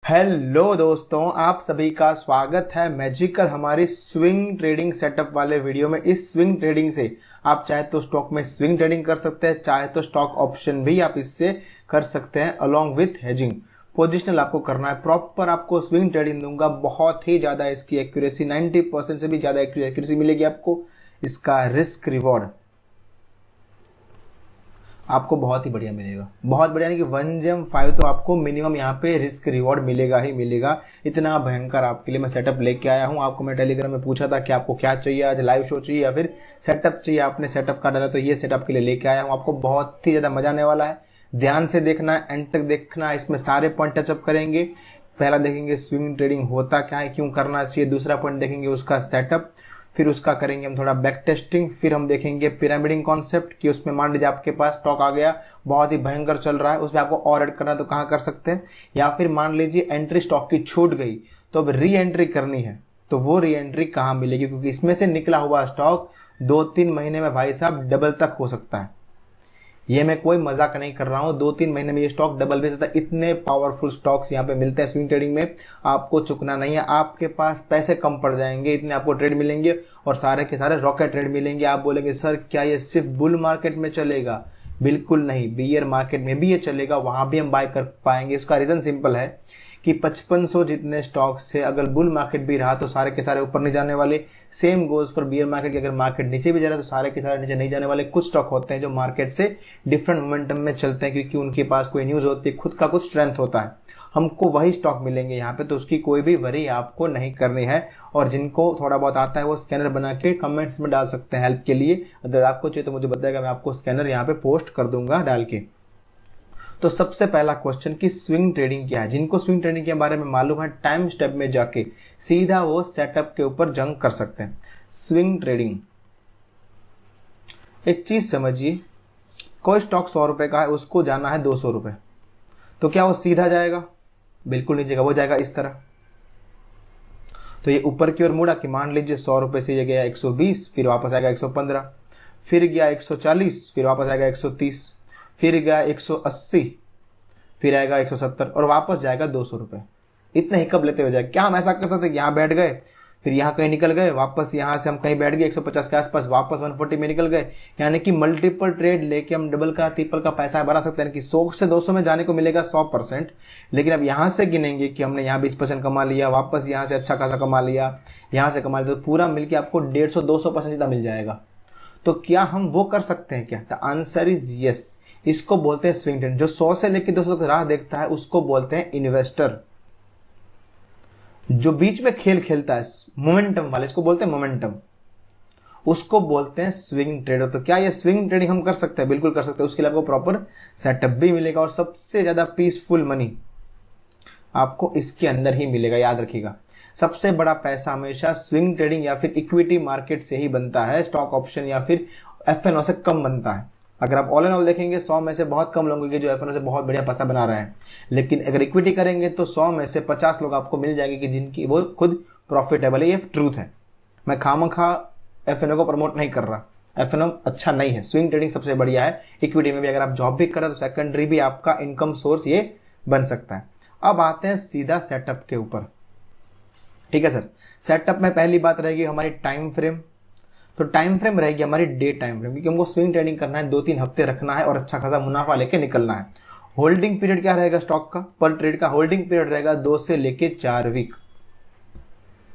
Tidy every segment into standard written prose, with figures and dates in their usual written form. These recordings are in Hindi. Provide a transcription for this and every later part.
हेलो दोस्तों, आप सभी का स्वागत है मैजिकल हमारी स्विंग ट्रेडिंग सेटअप वाले वीडियो में। इस स्विंग ट्रेडिंग से आप चाहे तो स्टॉक में स्विंग ट्रेडिंग कर सकते हैं, चाहे तो स्टॉक ऑप्शन भी आप इससे कर सकते हैं अलोंग विथ हेजिंग। पोजिशनल आपको करना है, प्रॉपर आपको स्विंग ट्रेडिंग दूंगा। बहुत ही ज्यादा इसकी एक्यूरेसी, 90% से भी ज्यादा एक्यूरेसी मिलेगी आपको। इसका रिस्क रिवॉर्ड आपको बहुत ही बढ़िया मिलेगा, बहुत बढ़िया। नहीं कि 1GM5 तो आपको मिनिमम यहाँ पे रिस्क रिवॉर्ड मिलेगा ही मिलेगा। इतना भयंकर आपके लिए मैं सेटअप लेके आया हूँ। आपको मैं टेलीग्राम में पूछा था कि आपको क्या चाहिए, आज लाइव शो चाहिए या फिर सेटअप चाहिए। आपने सेटअप का डाला तो ये सेटअप के लिए लेके आया हूँ। आपको बहुत ही ज्यादा मजा आने वाला है। ध्यान से देखना है, एंड तक देखना है। इसमें सारे पॉइंट टचअप करेंगे। पहला देखेंगे स्विंग ट्रेडिंग होता क्या है, क्यों करना चाहिए। दूसरा पॉइंट देखेंगे उसका सेटअप, फिर उसका करेंगे हम थोड़ा बैक टेस्टिंग। फिर हम देखेंगे पिरामिडिंग कॉन्सेप्ट कि उसमें मान लीजिए आपके पास स्टॉक आ गया, बहुत ही भयंकर चल रहा है, उसमें आपको और ऐड करना है तो कहाँ कर सकते हैं। या फिर मान लीजिए एंट्री स्टॉक की छूट गई तो अब री एंट्री करनी है, तो वो री एंट्री कहाँ मिलेगी, क्योंकि इसमें से निकला हुआ स्टॉक 2-3 महीने में भाई साहब डबल तक हो सकता है। ये मैं कोई मजाक नहीं कर रहा हूँ, 2-3 महीने में ये स्टॉक डबल भी जाता है। इतने पावरफुल स्टॉक्स यहाँ पे मिलते हैं स्विंग ट्रेडिंग में। आपको चुकना नहीं है। आपके पास पैसे कम पड़ जाएंगे, इतने आपको ट्रेड मिलेंगे और सारे के सारे रॉकेट ट्रेड मिलेंगे। आप बोलेंगे सर क्या ये सिर्फ बुल मार्केट में चलेगा? बिल्कुल नहीं, बियर मार्केट में भी ये चलेगा, वहां भी हम बाय कर पाएंगे। उसका रीजन सिंपल है कि 5500 जितने स्टॉक से अगर बुल मार्केट भी रहा तो सारे के सारे ऊपर नहीं जाने वाले। Same goes for beer market की अगर मार्केट नीचे भी जा रहा है तो सारे के सारे नीचे नहीं जाने वाले। कुछ स्टॉक होते हैं जो मार्केट से डिफरेंट मोमेंटम में चलते हैं, क्योंकि उनके पास कोई न्यूज होती है, खुद का कुछ स्ट्रेंथ होता है। हमको वही स्टॉक मिलेंगे यहाँ पे, तो उसकी कोई भी वरी आपको नहीं करनी है। और जिनको थोड़ा बहुत आता है वो स्कैनर बना के कमेंट्स में डाल सकते हैं हेल्प के लिए। अगर आपको चाहिए तो मुझे बताएगा, मैं आपको स्कैनर यहाँ पे पोस्ट कर दूंगा डाल के। तो सबसे पहला क्वेश्चन कि स्विंग ट्रेडिंग क्या है। जिनको स्विंग ट्रेडिंग के बारे में मालूम है, टाइम स्टेप में जाके सीधा वो सेटअप के ऊपर जंप कर सकते हैं। स्विंग ट्रेडिंग, एक चीज समझिए, कोई स्टॉक 100 रुपए का है, उसको जाना है 200 रुपए, तो क्या वो सीधा जाएगा? बिल्कुल नहीं जाएगा। वो जाएगा इस तरह। तो ये ऊपर की ओर मुड़ा कि मान लीजिए 100 रुपए से ये गया 120, फिर वापस आएगा 115, फिर गया 140, फिर वापस आएगा 130, फिर गया 180, फिर आएगा 170 और वापस जाएगा 200 रुपए। इतने हिकअप लेते हुए जाए। क्या हम ऐसा कर सकते हैं, यहाँ बैठ गए, फिर यहाँ कहीं निकल गए, वापस यहाँ से हम कहीं बैठ गए 150 के आसपास, वापस 140 में निकल गए। यानी कि मल्टीपल ट्रेड लेके हम डबल का ट्रिपल का पैसा बना सकते हैं। कि 100 से 200 में जाने को मिलेगा 100%। लेकिन अब यहाँ से गिनेंगे कि हमने यहाँ 20% कमा लिया, वापस यहाँ से अच्छा खासा कमा लिया, यहाँ से कमा लिया, तो पूरा मिलकर आपको 150-200% जितना मिल जाएगा। तो क्या हम वो कर सकते हैं क्या? The answer is yes. इसको बोलते हैं स्विंग ट्रेड। जो 100 से लेकर 200 तक राह देखता है उसको बोलते हैं इन्वेस्टर। जो बीच में खेल खेलता है मोमेंटम वाले, इसको बोलते हैं मोमेंटम, उसको बोलते हैं स्विंग ट्रेडर। तो क्या ये स्विंग ट्रेडिंग हम कर सकते हैं? बिल्कुल कर सकते हैं। उसके लिए आपको प्रॉपर सेटअप भी मिलेगा और सबसे ज्यादा पीसफुल मनी आपको इसके अंदर ही मिलेगा। याद रखिएगा, सबसे बड़ा पैसा हमेशा स्विंग ट्रेडिंग या फिर इक्विटी मार्केट से ही बनता है। स्टॉक ऑप्शन या फिर एफएनओ से कम बनता है। अगर आप ऑल एंड ऑल देखेंगे 100 में से बहुत कम लोग होंगे जो एफएनओ से बहुत बढ़िया पैसा बना रहे हैं। लेकिन अगर इक्विटी करेंगे तो 100 में से 50 लोग आपको मिल जाएंगे कि जिनकी वो खुद प्रॉफिटेबल है। ये ट्रूथ है। मैं खामखा एफएनओ को प्रमोट नहीं कर रहा। एफएनओ अच्छा नहीं है, स्विंग ट्रेडिंग सबसे बढ़िया है। इक्विटी में भी अगर आप जॉब भी करें तो सेकेंडरी भी आपका इनकम सोर्स ये बन सकता है। अब आते हैं सीधा सेटअप के ऊपर। ठीक है सर, सेटअप में पहली बात रहेगी हमारी टाइम फ्रेम। तो टाइम फ्रेम रहेगी हमारी डे टाइम फ्रेम, क्योंकि हमको स्विंग ट्रेडिंग करना है, 2-3 हफ्ते रखना है और अच्छा खासा मुनाफा लेके निकलना है। होल्डिंग पीरियड क्या रहेगा स्टॉक का? पर ट्रेड का होल्डिंग पीरियड रहेगा 2 से लेके 4 वीक।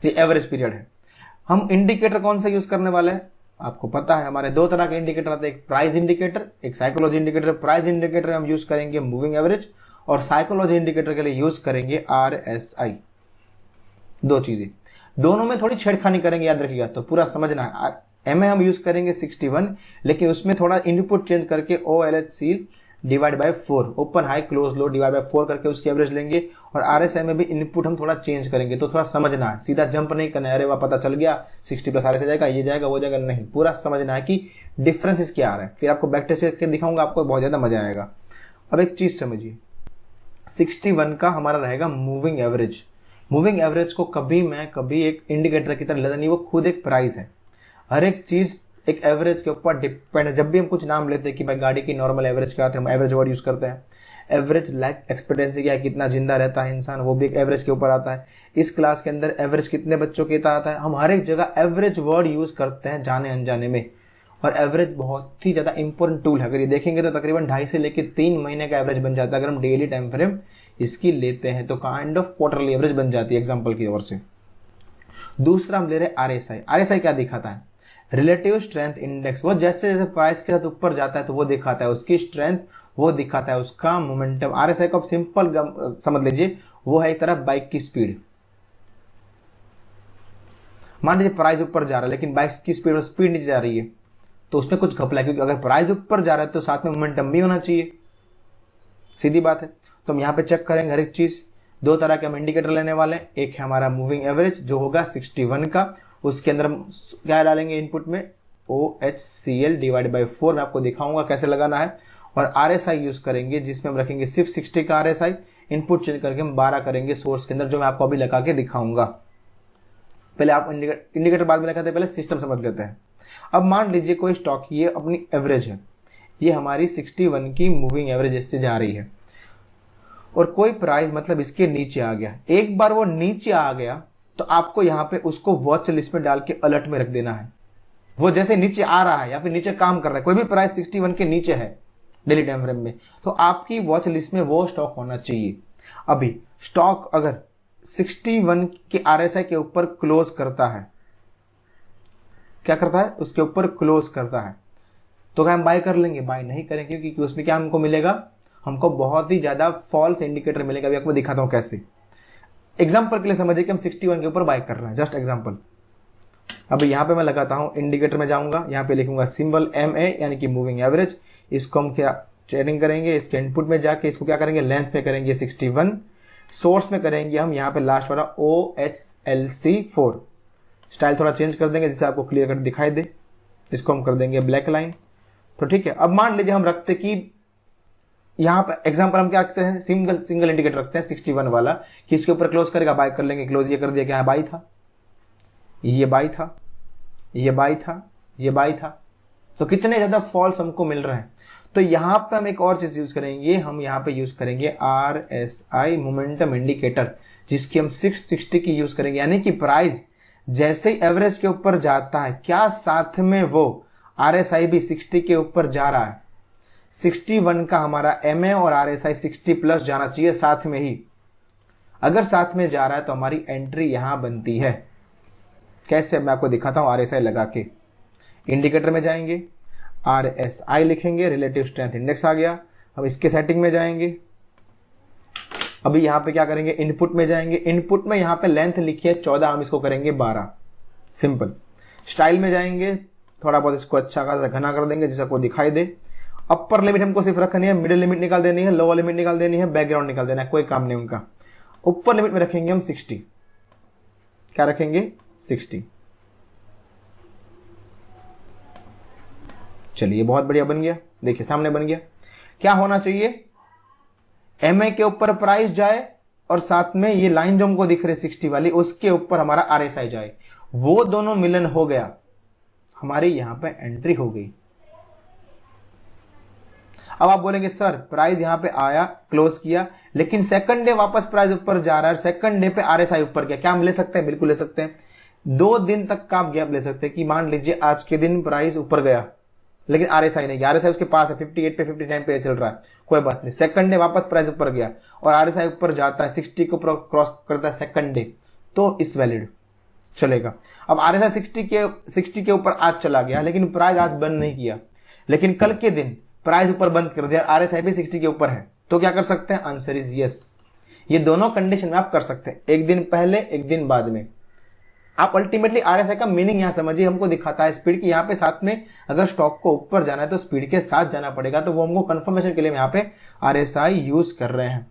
ये एवरेज पीरियड है। हम इंडिकेटर कौन सा यूज करने वाले हैं? आपको पता है हमारे 2 तरह के इंडिकेटर आते हैं, एक प्राइस इंडिकेटर, एक साइकोलॉजी इंडिकेटर। प्राइस इंडिकेटर हम यूज करेंगे मूविंग एवरेज और साइकोलॉजी इंडिकेटर के लिए यूज करेंगे RSI। 2 चीजें, दोनों में थोड़ी छेड़खानी करेंगे, याद रखिएगा। तो पूरा समझना है। एमए हम यूज करेंगे 61, लेकिन उसमें थोड़ा इनपुट चेंज करके OLH divide by 4, open high close low divide by 4 करके उसकी एवरेज लेंगे। और RSI में भी इनपुट हम थोड़ा चेंज करेंगे। तो थोड़ा समझना है, सीधा जंप नहीं करना है, अरे वाह पता चल गया 60 प्लस RSI जाएगा, ये जाएगा वो जाएगा, नहीं। पूरा समझना है कि डिफरेंसेस क्या आ रहे हैं। फिर आपको बैक टेस्ट करके दिखाऊंगा, आपको बहुत ज्यादा मजा आएगा। अब एक चीज समझिए, 61 का हमारा रहेगा मूविंग एवरेज। मूविंग एवरेज को कभी एक इंडिकेटर की तरह लेना नहीं, वो खुद एक प्राइस है। हर एक चीज एक एवरेज के ऊपर डिपेंड है। जब भी हम कुछ नाम लेते हैं कि भाई गाड़ी की नॉर्मल एवरेज क्या आती है, हम एवरेज वर्ड यूज करते हैं। एवरेज लाइफ एक्सपेक्टेंसी क्या है, कितना जिंदा रहता है इंसान, वो भी एक एवरेज के ऊपर आता है। इस क्लास के अंदर एवरेज कितने बच्चों के आता है। हम हर एक जगह एवरेज वर्ड यूज करते हैं जाने अनजाने में, और एवरेज बहुत ही ज्यादा इंपॉर्टेंट टूल है। अगर ये देखेंगे तो तकरीबन 2.5 से लेकर 3 महीने का एवरेज बन जाता है। अगर हम डेली टाइम फ्रेम इसकी लेते हैं तो काइंड ऑफ क्वार्टरली एवरेज बन जाती है एग्जांपल की ओर से। दूसरा हम ले रहे आरएसआई। आरएसआई क्या दिखाता है, रिलेटिव स्ट्रेंथ इंडेक्स। वो जैसे जैसे प्राइस के साथ ऊपर जाता है तो वो दिखाता है उसकी स्ट्रेंथ, वो दिखाता है उसका मोमेंटम। आरएसआई को आप सिंपल समझ लीजिए, वो है एक तरह बाइक की स्पीड। मान लीजिए प्राइस ऊपर जा रहा है लेकिन बाइक की स्पीड नीचे जा रही है तो उसमें कुछ घपला है, क्योंकि अगर प्राइस ऊपर जा रहा है तो साथ में मोमेंटम भी होना चाहिए, सीधी बात है। तो हम यहाँ पे चेक करेंगे हर एक चीज। 2 तरह के हम इंडिकेटर लेने वाले हैं। एक है हमारा मूविंग एवरेज जो होगा 61 का, उसके अंदर हम क्या डालेंगे इनपुट में, OHCL डिवाइड बाई 4। मैं आपको दिखाऊंगा कैसे लगाना है। और RSI यूज करेंगे जिसमें हम रखेंगे सिर्फ 60 का RSI। इनपुट चेंज करके हम 12 करेंगे सोर्स के अंदर, जो मैं आपको अभी लगा के दिखाऊंगा। पहले आप इंडिकेटर बाद में लगाते हैं, पहले सिस्टम समझ लेते हैं। अब मान लीजिए कोई स्टॉक, ये अपनी एवरेज है, ये हमारी 61 की मूविंग एवरेज इससे जा रही है, और कोई प्राइस मतलब इसके नीचे आ गया। एक बार वो नीचे आ गया तो आपको यहाँ पे उसको वॉच लिस्ट में डाल के अलर्ट में रख देना है। वो जैसे नीचे आ रहा है या फिर नीचे काम कर रहा है, कोई भी प्राइस 61 के नीचे है डेली टाइम फ्रेम में, तो आपकी वॉच लिस्ट में वो स्टॉक होना चाहिए। अभी स्टॉक अगर 61 के RSI के ऊपर क्लोज करता है, क्या करता है, उसके ऊपर क्लोज करता है, तो क्या हम बाय कर लेंगे? बाय नहीं करेंगे, क्योंकि उसमें क्या हमको मिलेगा, हमको बहुत ही ज्यादा फॉल्स इंडिकेटर मिलेगा। अभी आपको दिखाता हूं कैसे। एग्जांपल के लिए समझिए कि हम 61 के ऊपर बाय कर रहे हैं, जस्ट एग्जांपल। अब यहां पे मैं लगाता हूं, इंडिकेटर में जाऊंगा, यहां पे लिखूंगा सिंबल MA यानी कि मूविंग एवरेज। इसको हम क्या चेयरिंग करेंगे, इसके इनपुट में जाके इसको क्या करेंगे, लेंथ में करेंगे 61, सोर्स में करेंगे हम यहाँ पे लास्ट वाला OHLC4। स्टाइल थोड़ा चेंज कर देंगे जिससे आपको क्लियर कट दिखाई दे। इसको हम कर देंगे ब्लैक लाइन। तो ठीक है, अब मान लीजिए हम रखते कि यहाँ पे एग्जांपल हम क्या रखते हैं, सिंगल इंडिकेटर रखते हैं 61 वाला, कि इसके ऊपर क्लोज करेगा, बाय कर लेंगे। क्लोज ये कर दिया, क्या है, बाई था, ये बाई था, ये बाई था, ये बाई था। तो कितने ज्यादा फॉल्स हमको मिल रहे हैं। तो यहां पे हम एक और चीज यूज करेंगे, हम यहां पे यूज करेंगे RSI मोमेंटम इंडिकेटर, जिसकी हम 660 की यूज करेंगे। यानी कि प्राइस जैसे ही एवरेज के ऊपर जाता है, क्या साथ में वो RSI भी 60 के ऊपर जा रहा है। 61 का हमारा MA और RSI 60 प्लस जाना चाहिए साथ में ही। अगर साथ में जा रहा है तो हमारी एंट्री यहां बनती है। कैसे, मैं आपको दिखाता हूं। RSI लगा के इंडिकेटर में जाएंगे, RSI लिखेंगे, रिलेटिव स्ट्रेंथ इंडेक्स आ गया। अब इसके सेटिंग में जाएंगे, अभी यहां पे क्या करेंगे, इनपुट में जाएंगे। इनपुट में यहां पे लेंथ लिखी है 14, हम इसको करेंगे 12, सिंपल। स्टाइल में जाएंगे, थोड़ा बहुत इसको अच्छा खासा घना कर देंगे जिससे आपको दिखाई दे। अपर लिमिट हमको सिर्फ रखनी है, मिडिल लिमिट निकाल देनी है, लोअर लिमिट निकाल देनी है, बैकग्राउंड निकाल देना है, कोई काम नहीं उनका। ऊपर लिमिट में रखेंगे हम 60, क्या रखेंगे, 60। चलिए बहुत बढ़िया बन गया, देखिए सामने बन गया। क्या होना चाहिए, MA के ऊपर प्राइस जाए और साथ में ये लाइन जो हमको दिख रही 60 वाली, उसके ऊपर हमारा RSI जाए, वो दोनों मिलन हो गया, हमारी यहां पे एंट्री हो गई। अब आप बोलेंगे सर प्राइस यहां पे आया, क्लोज किया, लेकिन सेकंड डे वापस प्राइस ऊपर जा रहा है, सेकंड डे पे RSI ऊपर गया, क्या हम ले सकते हैं? बिल्कुल ले सकते हैं। 2 दिन तक का आप गैप ले सकते हैं कि मान लीजिए आज के दिन प्राइस ऊपर गया लेकिन RSI नहीं गया, RSI उसके पास है, 58 पे 59 पे चल रहा है, कोई बात नहीं। सेकंड डे वापस प्राइस ऊपर गया और RSI ऊपर जाता है, 60 को क्रॉस करता है सेकंड डे, तो इस वैलिड चलेगा। अब RSI 60 के ऊपर आज चला गया, लेकिन प्राइस आज बंद नहीं किया, लेकिन कल के दिन प्राइस ऊपर बंद कर दिया, RSI भी 60 के ऊपर है, तो क्या कर सकते हैं? Answer is yes. ये दोनों कंडीशन में आप कर सकते हैं, एक दिन पहले एक दिन बाद में। आप अल्टीमेटली RSI का मीनिंग यहां समझिए, हमको दिखाता है स्पीड की, यहां पे साथ में अगर स्टॉक को ऊपर जाना है तो स्पीड के साथ जाना पड़ेगा, तो वो हमको कंफर्मेशन के लिए यहां पे RSI यूज कर रहे हैं।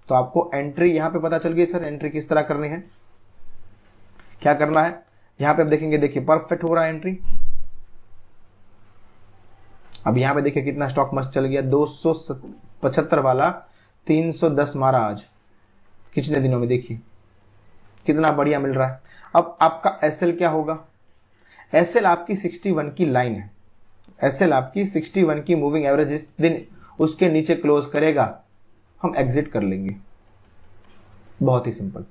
तो आपको एंट्री यहां पे पता चल गई, सर एंट्री किस तरह करनी है, क्या करना है। यहां पे आप देखेंगे, देखिए परफेक्ट हो रहा है एंट्री। अब यहां पे देखिए कितना स्टॉक मस्त चल गया, 275 वाला 310 मारा आज, कितने दिनों में, देखिए कितना बढ़िया मिल रहा है। अब आपका SL क्या होगा, SL आपकी 61 की लाइन है, SL आपकी 61 की मूविंग एवरेज, जिस दिन उसके नीचे क्लोज करेगा हम एग्जिट कर लेंगे, बहुत ही सिंपल।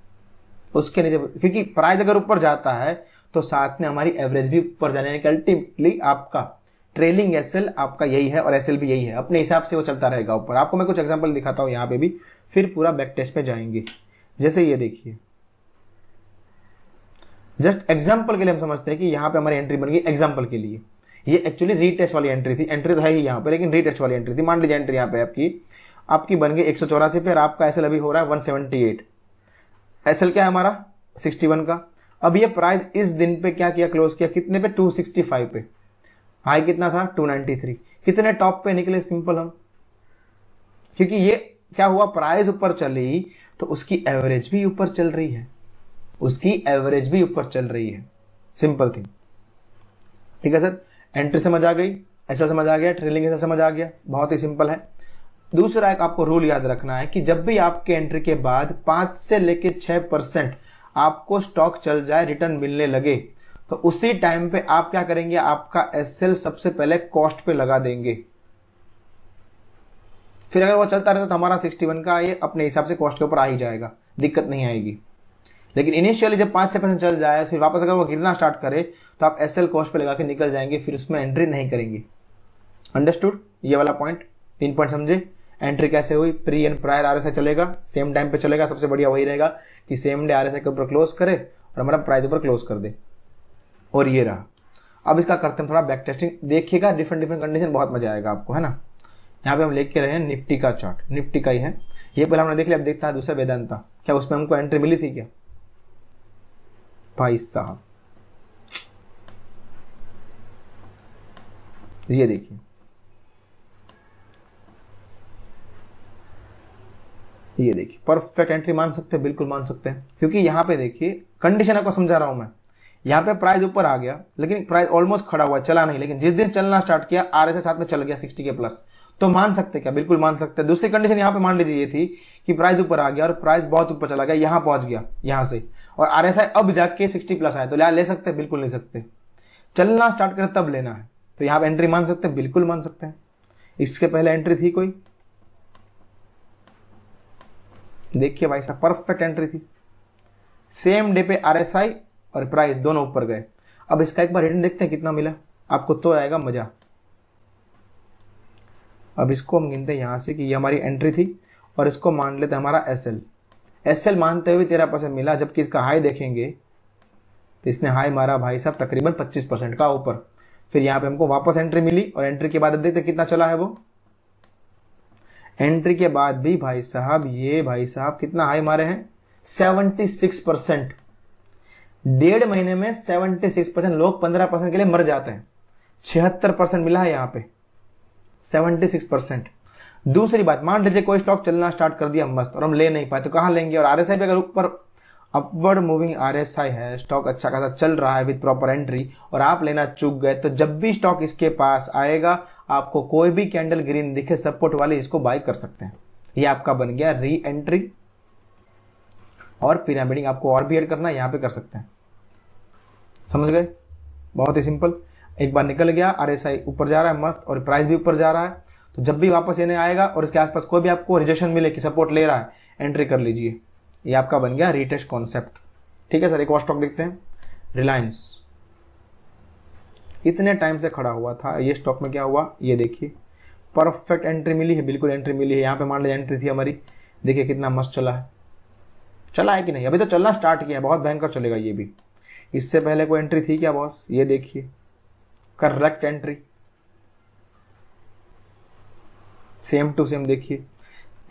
उसके नीचे, क्योंकि प्राइस अगर ऊपर जाता है तो साथ में हमारी एवरेज भी ऊपर जाने की, अल्टीमेटली आपका ट्रेलिंग एसएल आपका यही है और एसएल भी यही है, अपने हिसाब से वो चलता रहेगा ऊपर। आपको मैं कुछ एग्जांपल दिखाता हूं यहाँ पे भी, फिर पूरा बैक टेस्ट पे जाएंगे। जैसे ये देखिए, जस्ट एग्जांपल के लिए हम समझते हैं कि यहाँ पे हमारी एंट्री बन गई एग्जांपल के लिए। ये एक्चुअली रीटेस्ट वाली एंट्री थी, एंट्री तो है ही यहाँ पे लेकिन रीटेस्ट वाली एंट्री थी। मान लीजिए एंट्री यहाँ पे आपकी बन गई 184 पे और आपका एसएल अभी हो रहा है 178। एसएल क्या है हमारा 61 का। अब ये प्राइस इस दिन पे क्या किया, क्लोज किया कितने पे, 265 पे। हाई कितना था 293। कितने टॉप पे निकले, सिंपल हम, क्योंकि ये क्या हुआ, प्राइस ऊपर चली तो उसकी एवरेज भी ऊपर चल रही है, उसकी एवरेज भी ऊपर चल रही है, सिंपल थिंग। ठीक है सर, एंट्री समझ आ गई, ऐसा समझ आ गया, ट्रेलिंग ऐसा समझ आ गया, बहुत ही सिंपल है। दूसरा एक आपको रूल याद रखना है कि जब भी आपके एंट्री के बाद 5 से लेके 6% आपको स्टॉक चल जाए, रिटर्न मिलने लगे, तो उसी टाइम पे आप क्या करेंगे, आपका एसएल सबसे पहले कॉस्ट पे लगा देंगे। फिर अगर वो चलता रहता तो हमारा 61 का ये अपने हिसाब से कॉस्ट के ऊपर आ ही जाएगा, दिक्कत नहीं आएगी। लेकिन इनिशियली जब 5-6% चल जाए, फिर वापस अगर वो गिरना स्टार्ट करे तो आप एसएल कॉस्ट पे लगा के निकल जाएंगे, फिर उसमें एंट्री नहीं करेंगे। अंडरस्टूड, ये वाला पॉइंट, 3 पॉइंट समझे। एंट्री कैसे हुई, प्री एंड प्रायर आरएसआई चलेगा, सेम टाइम पे चलेगा। सबसे बढ़िया वही रहेगा कि सेम डे आरएसआई के ऊपर क्लोज करे और हमारा प्राइस ऊपर क्लोज कर दे। और ये रहा। अब इसका करते हैं थोड़ा बैक टेस्टिंग, देखिएगा डिफरेंट कंडीशन, बहुत मजा आएगा आपको, है ना। यहाँ पे हम लेके रहे हैं निफ्टी का चार्ट, निफ्टी का ही है ये, पहले हमने देख लिया। अब देखता है दूसरा वेदांता, क्या उसमें हमको एंट्री मिली थी क्या भाई साहब। ये देखिए, ये देखिए परफेक्ट एंट्री मान सकते हैं, बिल्कुल मान सकते हैं। क्योंकि यहाँ पे देखिए कंडीशन आपको समझा रहा हूं मैं। यहाँ पे प्राइस ऊपर आ गया लेकिन प्राइस ऑलमोस्ट खड़ा हुआ, चला नहीं, लेकिन जिस दिन चलना स्टार्ट किया आरएसआई साथ में चल गया 60 के प्लस, तो मान सकते हैं क्या, बिल्कुल मान सकते हैं। दूसरी कंडीशन यहाँ पे मान लीजिए ये थी कि प्राइस ऊपर आ गया और प्राइस बहुत ऊपर चला गया, यहाँ पहुंच गया यहाँ से, और आरएसआई अब जाके 60 प्लस आया, तो ले सकते हैं, बिल्कुल ले सकते। चलना स्टार्ट करे तब लेना है, तो यहाँ पे एंट्री मान सकते हैं, बिल्कुल मान सकते हैं। इसके पहले एंट्री थी कोई, देखिए भाई साहब परफेक्ट एंट्री थी। सेम डे पे आरएसआई और प्राइस दोनों ऊपर गए। अब इसका एक बार रिटर्न देखते हैं कितना मिला, आपको तो आएगा मजा। अब इसको हम गिनते हैं यहां से कि ये हमारी एंट्री थी और इसको मान लेते हैं हमारा एसएल। एसएल मानते हुए 13% मिला, जबकि इसका हाई देखेंगे तो इसने हाई मारा भाई साहब तकरीबन 25% का ऊपर। फिर यहाँ पे हमको वापस एंट्री मिली और एंट्री के बाद अब देखते कितना चला है वो। एंट्री के बाद भी भाई साहब ये भाई साहब कितना हाई मारे हैं, 76%। 1.5 महीने में 76%। लोग 15% के लिए मर जाते हैं, 76% मिला है यहाँ पे, 76%। दूसरी बात, मान लीजिए कोई स्टॉक चलना स्टार्ट कर दिया मस्त और हम ले नहीं पाए, तो कहां लेंगे। और आरएसआई पे अगर ऊपर अपवर्ड मूविंग आरएसआई है, स्टॉक अच्छा खासा चल रहा है विद प्रॉपर एंट्री, और आप लेना चूक गए, तो जब भी स्टॉक इसके पास आएगा, आपको कोई भी कैंडल ग्रीन दिखे सपोर्ट वाली, इसको बाय कर सकते हैं। ये आपका बन गया री एंट्री। और पिरामिडिंग आपको और भी ऐड करना है, यहां पे कर सकते हैं, समझ गए, बहुत ही सिंपल। एक बार निकल गया, आरएसआई ऊपर जा रहा है मस्त और प्राइस भी ऊपर जा रहा है, तो जब भी वापस येने आएगा और इसके आसपास कोई भी आपको रिजेक्शन मिले कि सपोर्ट ले रहा है, एंट्री कर लीजिए। ये आपका बन गया रीटेस्ट कॉन्सेप्ट। ठीक है सर, एक और स्टॉक देखते हैं, रिलायंस। इतने टाइम से खड़ा हुआ था, ये स्टॉक में क्या हुआ, ये देखिए परफेक्ट एंट्री मिली है, बिल्कुल एंट्री मिली है। यहाँ पे मान लीजिए एंट्री थी हमारी, देखिए कितना मस्त चला है। चला है कि नहीं, अभी तो चलना स्टार्ट किया है, बहुत भयंकर चलेगा ये भी। इससे पहले कोई एंट्री थी क्या बॉस, ये देखिए correct entry, same to same. देखिए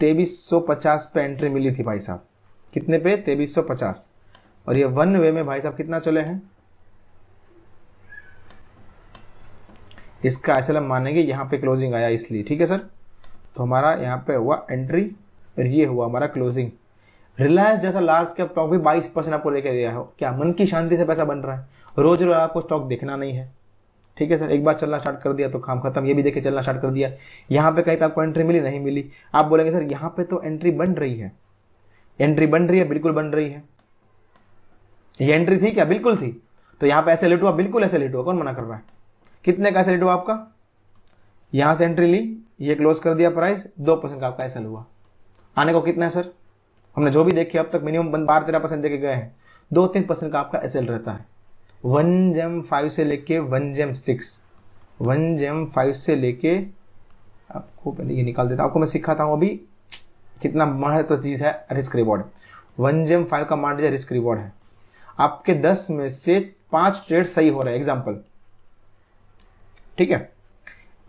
2350 पे एंट्री मिली थी भाई साहब, कितने पे, 2350। और ये वन वे में भाई साहब कितना चले हैं, इसका ऐसे हम मानेंगे यहाँ पे क्लोजिंग आया इसलिए। ठीक है सर, तो हमारा यहाँ पे हुआ एंट्री और ये हुआ हमारा क्लोजिंग। रिलायंस जैसा लार्ज कैप स्टॉक भी 22% आपको लेके दिया हो, क्या मन की शांति से पैसा बन रहा है, रोज रोज आपको स्टॉक देखना नहीं है। ठीक है सर, एक बार चलना स्टार्ट कर दिया तो काम खत्म। ये भी देखे चलना स्टार्ट कर दिया, यहाँ पे कहीं पे आपको एंट्री मिली, नहीं मिली, आप बोलेंगे सर यहाँ पे तो एंट्री बन रही है, एंट्री बन रही है, बिल्कुल बन रही है। ये एंट्री थी क्या, बिल्कुल थी। तो यहाँ पे ऐसे लेट हुआ, बिल्कुल ऐसे लेट हुआ, कौन मना कर रहा है। कितने का ऐसे लेट हुआ आपका, यहां से एंट्री ली, ये क्लोज कर दिया प्राइस, 2% का आपका ऐसा हुआ। आने को कितना है सर, हमने जो भी देखे अब तक मिनिमम 12-13% देके गए हैं, 2-3% का आपका एसएल रहता है। 1GEM5 से लेके 1GEM6, 1GEM5 से लेके, आपको पहले ये निकाल देता हूं, आपको मैं सिखाता हूं अभी कितना महत्व चीज है रिस्क रिवॉर्ड। 1GEM5 का मान लीजिए रिस्क रिवॉर्ड है, आपके 10 में से 5 ट्रेड सही हो रहे हैं, एग्जाम्पल, ठीक है,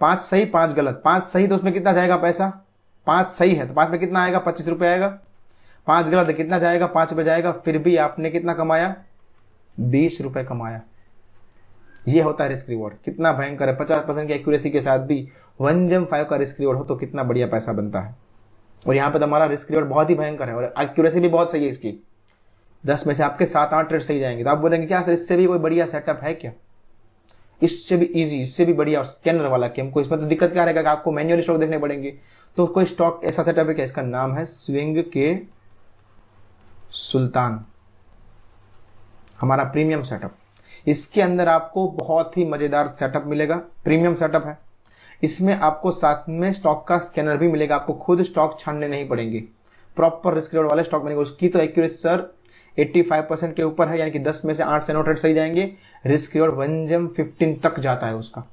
5 सही 5 गलत, 5 सही तो उसमें कितना जाएगा पैसा, 5 सही है तो 5 में कितना आएगा, 25 रुपये आएगा, 5 गलत है कितना जाएगा, 5 रुपये जाएगा, फिर भी आपने कितना कमाया, 20 रुपये कमाया। ये होता है रिस्क रिवॉर्ड। कितना भयंकर है, 50% की एक्यूरेसी के साथ भी 1GEM5 का रिस्क रिवॉर्ड हो तो कितना बढ़िया पैसा बनता है। और यहाँ पे तो हमारा रिस्क रिवॉर्ड बहुत ही भयंकर है और एक्यूरेसी भी बहुत सही है इसकी, 10 में से आपके 7-8 ट्रेड सही जाएंगे। तो आप बोलेंगे क्या सर इससे भी कोई बढ़िया सेटअप है क्या, इससे भी इजी, इससे भी बढ़िया, और स्कैनर वाला कि हमको इसमें तो दिक्कत क्या रहेगा कि आपको मैन्युअली स्टॉक देखने पड़ेंगे। तो कोई स्टॉक ऐसा सेटअप है क्या, इसका नाम है स्विंग के सुल्तान, हमारा प्रीमियम सेटअप। इसके अंदर आपको बहुत ही मजेदार सेटअप मिलेगा, प्रीमियम सेटअप है। इसमें आपको साथ में स्टॉक का स्कैनर भी मिलेगा, आपको खुद स्टॉक छानने नहीं पड़ेंगे, प्रॉपर रिस्क रिवॉर्ड वाले स्टॉक मिलेंगे। उसकी तो एक्यूरेसी सर 85% के ऊपर है, यानी कि 10 में से 8 से 9 ट्रेड सही जाएंगे। रिस्क रिवॉर्ड 1GEM15 तक जाता है उसका।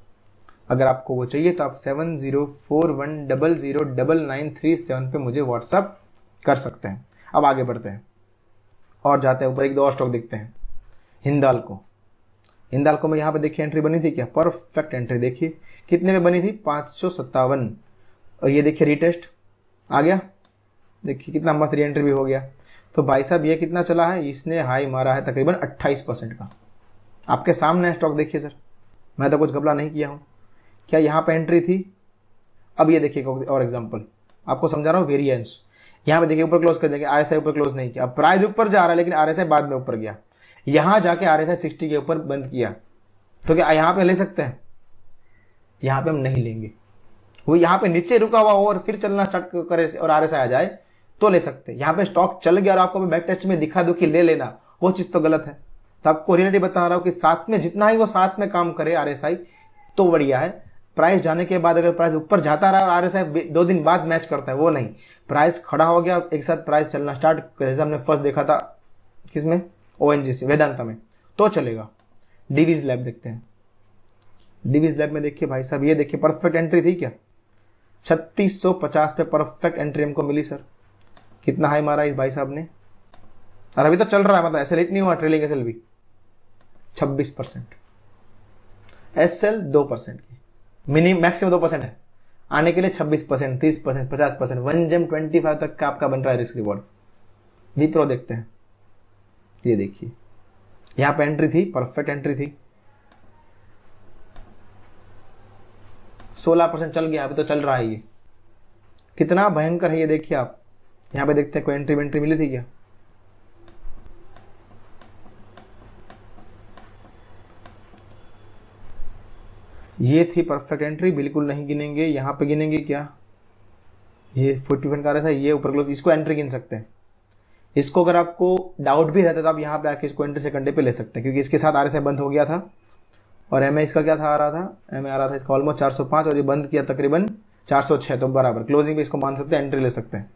अगर आपको वो चाहिए तो आप 7041009937 पे मुझे व्हाट्सअप कर सकते हैं। अब आगे बढ़ते हैं और जाते हैं ऊपर, एक दो और स्टॉक देखते हैं। हिंदाल्को, हिंदाल्को में यहाँ पे देखिए एंट्री बनी थी क्या, परफेक्ट एंट्री, देखिए कितने में बनी थी, 557। और ये देखिए रीटेस्ट आ गया, देखिए कितना मस्त री एंट्री भी हो गया। तो भाई साहब ये कितना चला है, इसने हाई मारा है तकरीबन 28% का। आपके सामने स्टॉक देखिए सर, मैं तो कुछ घपला नहीं किया हूँ। क्या यहाँ पे एंट्री थी, अब ये देखिए और एग्जांपल आपको समझा रहा हूँ, वेरिएंस। यहाँ पे देखिए ऊपर क्लोज कर देंगे, आरएसआई ऊपर क्लोज नहीं किया, अब प्राइस ऊपर जा रहा है लेकिन आरएसआई बाद में ऊपर गया, यहाँ जाके आरएसआई 60 के ऊपर बंद किया। तो क्या यहाँ पे ले सकते हैं, यहाँ पे हम नहीं लेंगे। वो यहाँ पे नीचे रुका हुआ और फिर चलना स्टार्ट करे और आरएसआई आ जाए तो ले सकते हैं। यहाँ पे स्टॉक चल गया और आपको बैक टेस्ट में दिखा दो कि ले लेना, वो चीज तो गलत है। तो आपको रियलिटी बता रहा हूँ कि साथ में जितना ही वो साथ में काम करे आरएसआई तो बढ़िया है। प्राइस जाने के बाद अगर प्राइस ऊपर जाता रहा और आरएसआई 2 दिन बाद मैच करता है, वो नहीं। प्राइस खड़ा हो गया, एक साथ प्राइस चलना स्टार्ट, जैसे हमने फर्स्ट देखा था किसमें, ओएनजीसी वेदांता में, तो चलेगा। डिवीज लैब देखते हैं, डिवीज लैब में देखिए भाई साहब, ये देखिए परफेक्ट एंट्री थी क्या, 3650 पे परफेक्ट एंट्री हमको मिली सर। कितना हाई मारा इस भाई साहब ने, और अभी तो चल रहा है, मतलब ऐसे लेट नहीं हुआ, ट्रेलिंग एसएल भी 26%, एसएल 2% की, मिनिमम मैक्सिमम 2% है, आने के लिए 26%, 30%, 50%, 1GEM25 तक का आपका बन रहा है रिस्क रिवॉर्ड। विप्रो देखते हैं, ये देखिए यहां पे एंट्री थी, परफेक्ट एंट्री थी, 16% चल गया, अभी तो चल रहा है। ये कितना भयंकर है ये देखिए आप। यहां पे देखते हैं कोई एंट्री वेंट्री मिली थी क्या, ये थी परफेक्ट एंट्री, बिल्कुल नहीं गिनेंगे। यहां पे गिनेंगे क्या, ये 40% का रहा था, ये ऊपर क्लोज, इसको एंट्री गिन सकते हैं। इसको अगर आपको डाउट भी रहता तो आप यहाँ पे आके इसको एंट्री सेकंड डे पे ले सकते हैं, क्योंकि इसके साथ आरएसआई बंद हो गया था और एमए इसका क्या था, आ रहा था, एमए आ रहा था इसका ऑलमोस्ट 405 और ये बंद किया तकरीबन 406, तो बराबर क्लोजिंग पे इसको मान सकते हैं, एंट्री ले सकते हैं,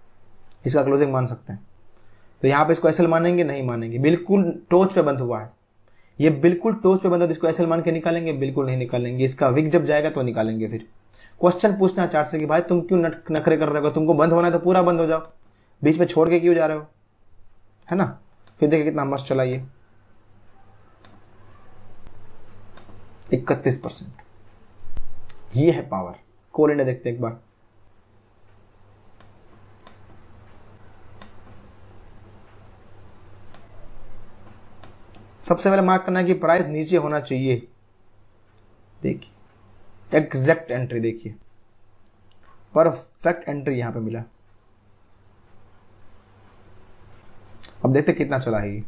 इसका क्लोजिंग मान सकते हैं। तो यहाँ पे इसको एसएल मानेंगे, नहीं मानेंगे, बिल्कुल टोच पे बंद हुआ है, ये बिल्कुल टोच पे बंद है, तो इसको एसएल मान के निकालेंगे, बिल्कुल नहीं निकालेंगे। इसका विक जब जाएगा तो निकालेंगे। फिर क्वेश्चन पूछना चार्ट से कि भाई तुम क्यों नखरे कर रहे हो, तुमको बंद होना है तो पूरा बंद हो जाओ, बीच में छोड़ के क्यों जा रहे हो, है ना। फिर देखिए कितना मस्त चला ये, 31%, ये है पावर। कोल इंडिया देखते हैं एक बार, सबसे पहले मार्क करना है कि प्राइस नीचे होना चाहिए। देखिए एग्जैक्ट एंट्री, देखिए परफेक्ट एंट्री यहां पे मिला। अब देखते कितना चला है ये,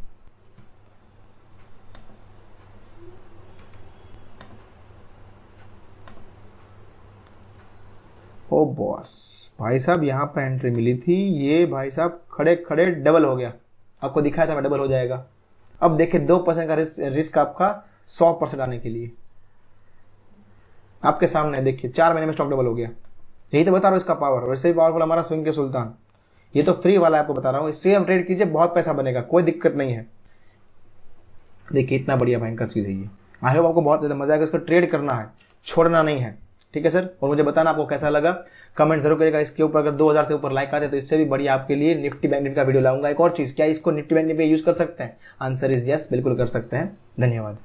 ओ बॉस भाई साहब यहां पे एंट्री मिली थी, ये भाई साहब खड़े खड़े डबल हो गया, आपको दिखाया था मैं डबल हो जाएगा। अब देखिए 2% का रिस्क आपका 100% आने के लिए आपके सामने, देखिए 4 महीने में स्टॉक डबल हो गया। यही तो बता रहा हूं इसका पावर। वैसे ही पावरफुल हमारा स्विंग के सुल्तान, ये तो फ्री वाला आपको बता रहा हूँ, इससे आप ट्रेड कीजिए, बहुत पैसा बनेगा, कोई दिक्कत नहीं है। देखिए इतना बढ़िया भयंकर चीज़ है ये। आई होप आपको बहुत ज़्यादा मजा आएगा, इसको ट्रेड करना है, छोड़ना नहीं है, ठीक है सर। और मुझे बताना आपको कैसा लगा, कमेंट जरूर करिएगा। इसके ऊपर अगर 2000 से ऊपर लाइक आते तो इससे भी बढ़िया आपके लिए निफ्टी बैंक निफ्टी का वीडियो लाऊंगा। एक और चीज़, क्या इसको निफ्टी बैंक निफ्टी यूज कर सकते हैं? आंसर इज यस, बिल्कुल कर सकते हैं। धन्यवाद।